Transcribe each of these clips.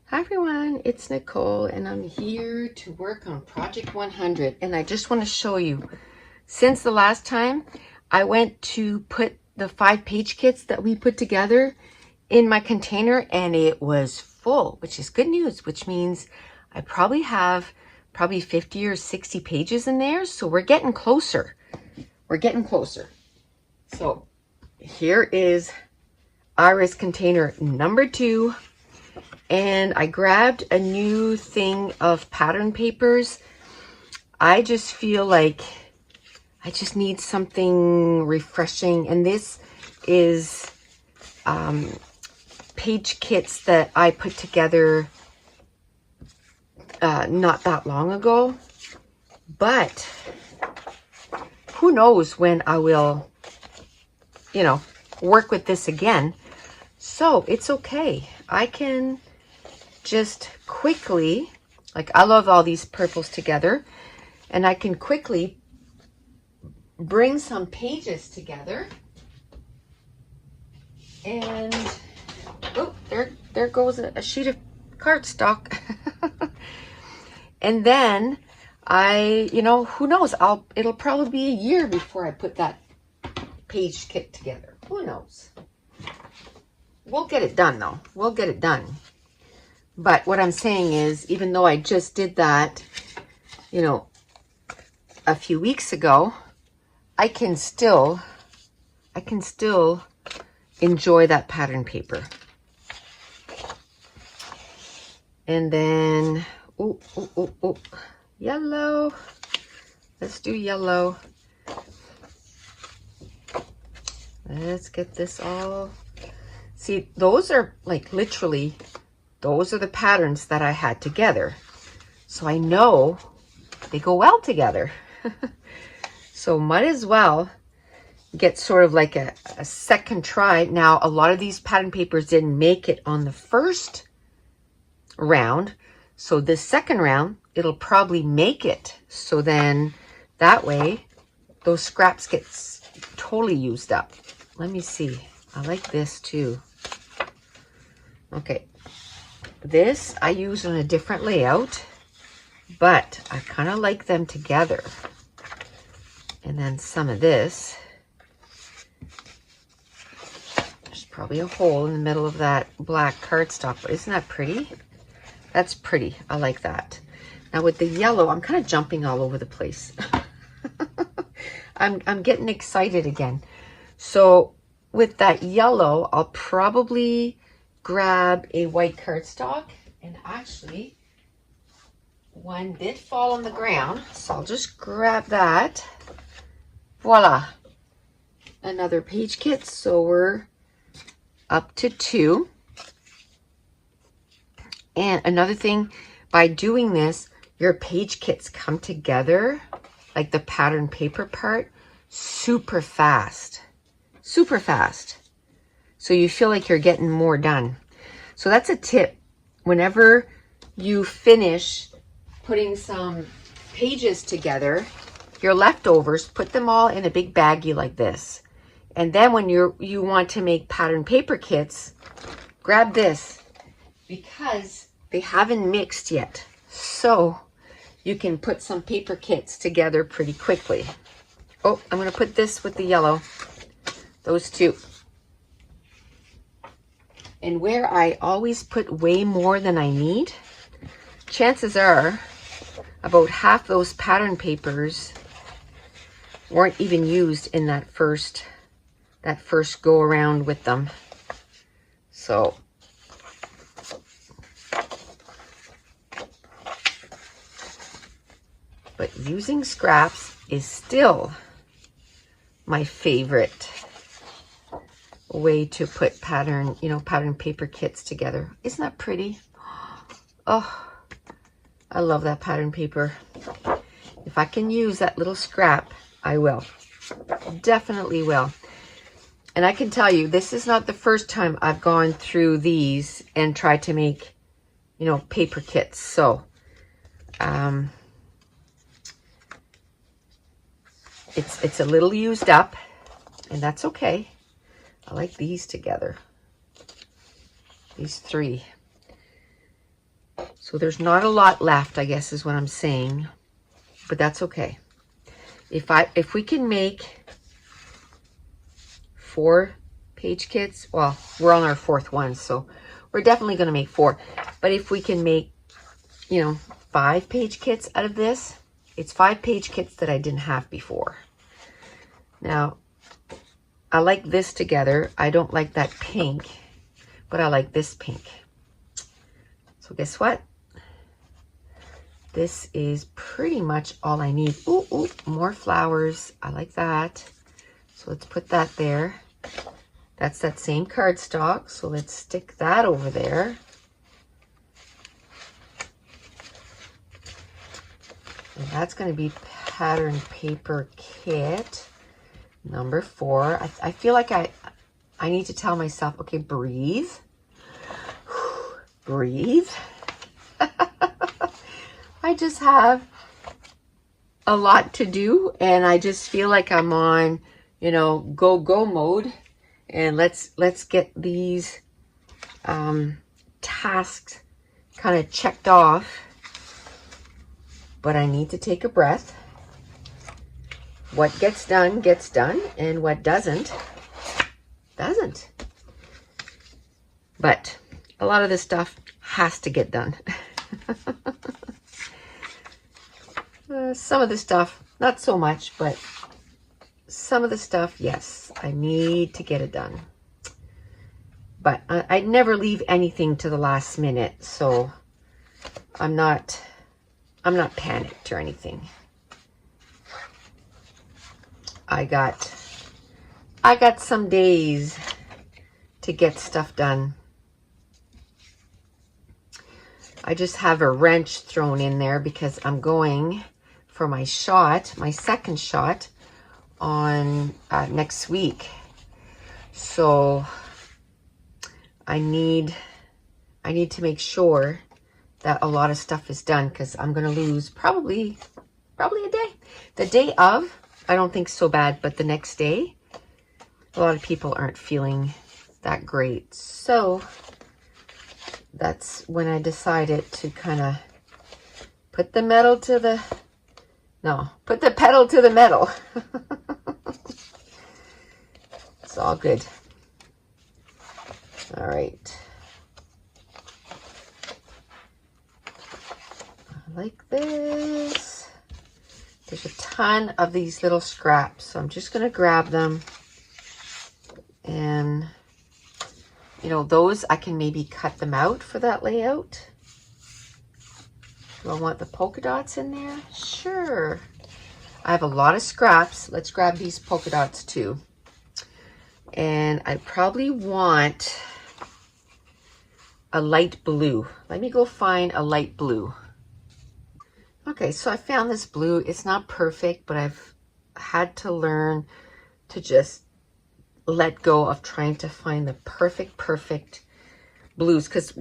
Hi everyone, it's Nicole and I'm here to work on Project 100, and I just want to show you, since the last time I went to put the 5-page kits that we put together in my container and it was full, which is good news, which means I probably have 50 or 60 pages in there, so we're getting closer. So here is Iris container number 2. And I grabbed a new thing of pattern papers. I just feel like I just need something refreshing. And this is page kits that I put together not that long ago. But who knows when I will, work with this again. So it's okay. I can just quickly, like I love all these purples together, and I can quickly bring some pages together. And oh, there goes a sheet of cardstock. And then who knows, it'll probably be a year before I put that page kit together. Who knows? We'll get it done though. We'll get it done. But what I'm saying is, even though I just did that, a few weeks ago, I can still enjoy that pattern paper. And then, yellow. Let's do yellow. Let's get this all. See, those are like literally, those are the patterns that I had together. So I know they go well together. So might as well get sort of like a second try. Now, a lot of these pattern papers didn't make it on the first round. So this second round, it'll probably make it. So then that way, those scraps get totally used up. Let me see. I like this too. Okay. This I use on a different layout, but I kind of like them together. And then some of this. There's probably a hole in the middle of that black cardstock, but isn't that pretty? That's pretty. I like that. Now with the yellow, I'm kind of jumping all over the place. I'm getting excited again. So with that yellow, I'll probably grab a white cardstock, and actually one did fall on the ground, so I'll just grab that. Voila, another page kit. So we're up to 2. And another thing, by doing this, your page kits come together, like the pattern paper part, super fast. So you feel like you're getting more done. So that's a tip. Whenever you finish putting some pages together, your leftovers, put them all in a big baggie like this. And then when you want to make pattern paper kits, grab this, because they haven't mixed yet. So you can put some paper kits together pretty quickly. Oh, I'm going to put this with the yellow. Those two. And where I always put way more than I need, chances are about half those pattern papers weren't even used in that first go around with them. So but using scraps is still my favorite way to put pattern paper kits together. Isn't that pretty? Oh, I love that pattern paper. If I can use that little scrap, I will. Definitely will. And I can tell you, this is not the first time I've gone through these and tried to make, paper kits. So, it's a little used up, and that's okay. I like these together. These 3. So there's not a lot left, I guess is what I'm saying, but that's okay. If we can make 4 page kits, well, we're on our 4th one, so we're definitely going to make 4. But if we can make, you know, 5 page kits out of this, it's 5 page kits that I didn't have before. Now, I like this together. I don't like that pink, but I like this pink. So guess what? This is pretty much all I need. Ooh, ooh, more flowers. I like that. So let's put that there. That's that same cardstock. So let's stick that over there. And that's going to be pattern paper kit number 4. I feel like I need to tell myself, okay, breathe. Breathe. I just have a lot to do, and I just feel like I'm on, you know, go mode. And let's get these tasks kind of checked off. But I need to take a breath. What gets done, and what doesn't, doesn't. But a lot of this stuff has to get done. Some of the stuff, not so much, but some of the stuff, yes, I need to get it done. But I never leave anything to the last minute, so I'm not panicked or anything. I got some days to get stuff done. I just have a wrench thrown in there because I'm going for my shot, my second shot on next week. So I need to make sure that a lot of stuff is done, because I'm going to lose probably a day. The day of, I don't think so bad, but the next day, a lot of people aren't feeling that great. So that's when I decided to kind of put the pedal to the metal. It's all good. All right. Like this. There's a ton of these little scraps, so I'm just going to grab them. And, you know, those I can maybe cut them out for that layout. Do I want the polka dots in there? Sure. I have a lot of scraps. Let's grab these polka dots too. And I probably want a light blue. Let me go find a light blue. Okay, so I found this blue. It's not perfect, but I've had to learn to just let go of trying to find the perfect blues, because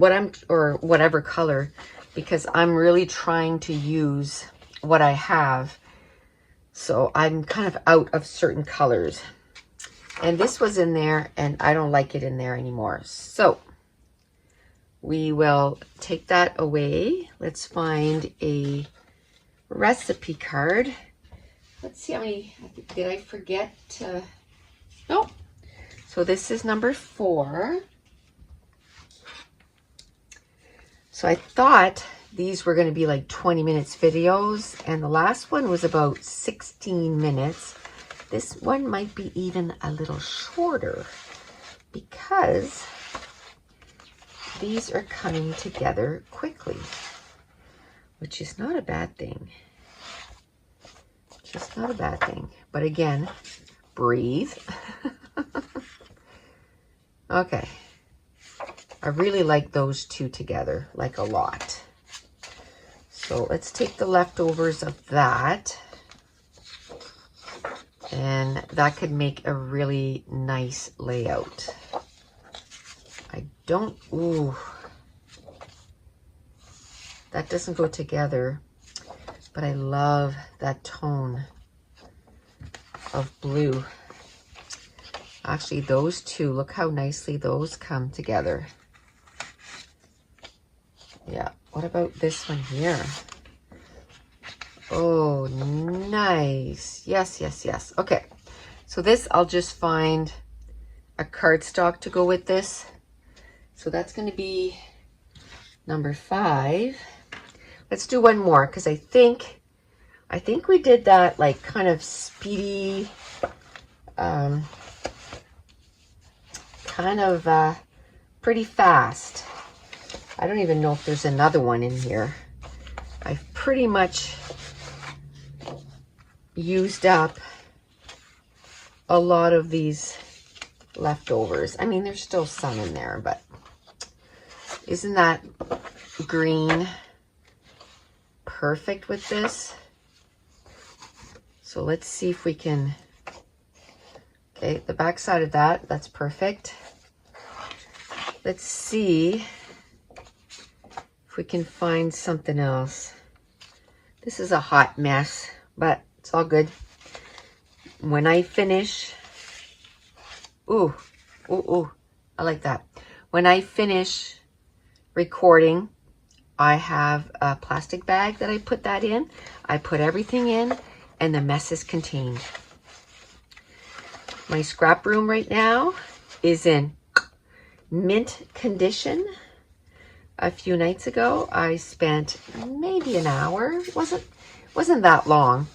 or whatever color, because I'm really trying to use what I have. So I'm kind of out of certain colors. And this was in there, and I don't like it in there anymore. So we will take that away. Let's find a recipe card. Let's see how many, did I forget? Nope. So this is number 4. So I thought these were going to be like 20 minutes videos, and the last one was about 16 minutes. This one might be even a little shorter because these are coming together quickly, which is not a bad thing. Just not a bad thing. But again, breathe. Okay. I really like those two together, like a lot. So let's take the leftovers of that. And that could make a really nice layout. Ooh. That doesn't go together, but I love that tone of blue. Actually, those two, look how nicely those come together. Yeah. What about this one here? Oh, nice. Yes, yes, yes. Okay. So this, I'll just find a cardstock to go with this. So that's going to be number 5. Let's do one more because I think we did that like kind of speedy, kind of pretty fast. I don't even know if there's another one in here. I've pretty much used up a lot of these leftovers. I mean, there's still some in there, but isn't that green perfect with this? So let's see if we can, okay, the back side of that, that's perfect. Let's see if we can find something else. This is a hot mess, but it's all good. When I finish, ooh, I like that. When I finish recording, I have a plastic bag that I put that in. I put everything in and the mess is contained. My scrap room right now is in mint condition. A few nights ago, I spent maybe an hour. It wasn't that long.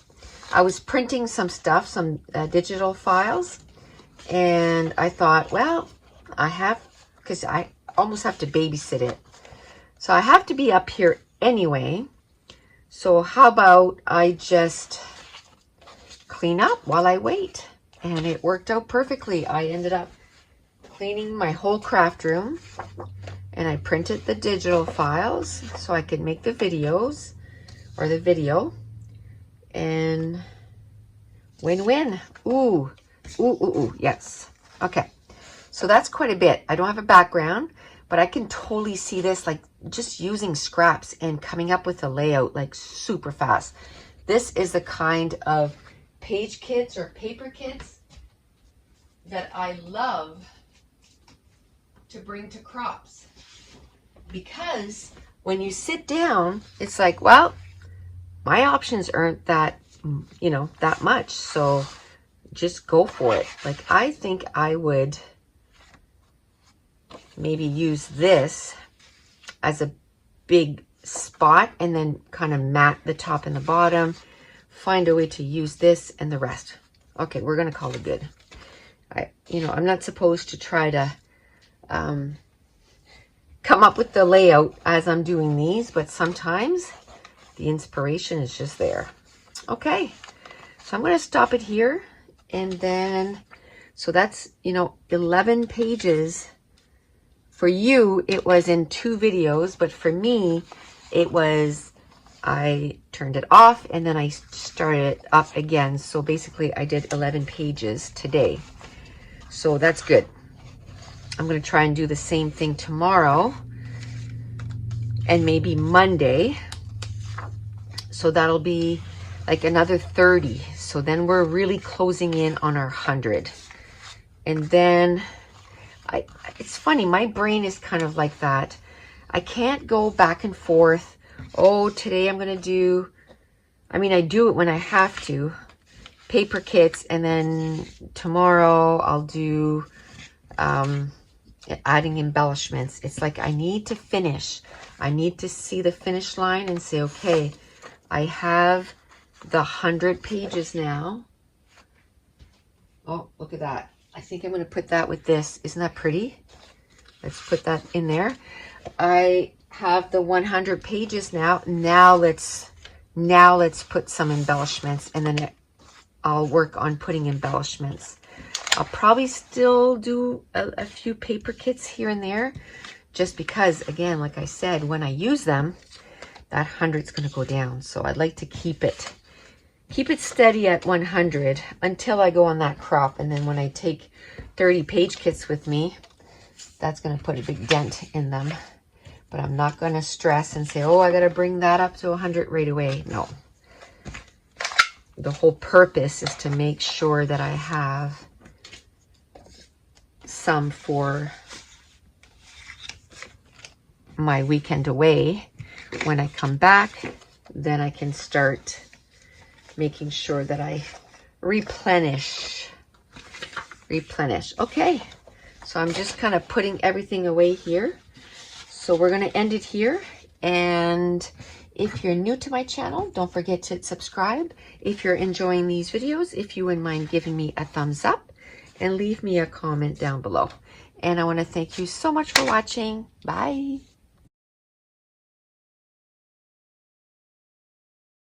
I was printing some stuff, some digital files, and I thought, well, because I almost have to babysit it. So I have to be up here anyway. So how about I just clean up while I wait? And it worked out perfectly. I ended up cleaning my whole craft room, and I printed the digital files so I could make the videos or the video. And win-win. Ooh, yes. Okay, so that's quite a bit. I don't have a background, but I can totally see this, like just using scraps and coming up with a layout like super fast. This is the kind of page kits or paper kits that I love to bring to crops, because when you sit down, it's like, well, my options aren't that, that much. So just go for it. Like, I think I would maybe use this as a big spot and then kind of mat the top and the bottom. Find a way to use this and the rest. Okay, we're going to call it good. I'm not supposed to try to come up with the layout as I'm doing these, but sometimes the inspiration is just there. Okay, so I'm going to stop it here, and then, so that's, 11 pages. For you, it was in 2 videos, but for me, it was, I turned it off and then I started it up again. So basically I did 11 pages today. So that's good. I'm going to try and do the same thing tomorrow and maybe Monday. So that'll be like another 30. So then we're really closing in on our 100. And then it's funny, my brain is kind of like that. I can't go back and forth. Oh, today I'm going to do, I do it when I have to, paper kits, and then tomorrow I'll do adding embellishments. It's like I need to finish. I need to see the finish line and say, okay, I have the 100 pages now. Oh, look at that. I think I'm going to put that with this. Isn't that pretty? Let's put that in there. I have the 100 pages now. Now let's put some embellishments, and then I'll work on putting embellishments. I'll probably still do a few paper kits here and there, just because, again, like I said, when I use them, that 100's going to go down. So I'd like to keep it steady at 100 until I go on that crop. And then when I take 30 page kits with me, that's going to put a big dent in them. But I'm not going to stress and say, oh, I got to bring that up to 100 right away. No. The whole purpose is to make sure that I have some for my weekend away, when I come back, then I can start making sure that I replenish. Okay, so I'm just kind of putting everything away here. So we're going to end it here. And if you're new to my channel, don't forget to subscribe. If you're enjoying these videos, if you wouldn't mind giving me a thumbs up and leave me a comment down below. And I want to thank you so much for watching. Bye.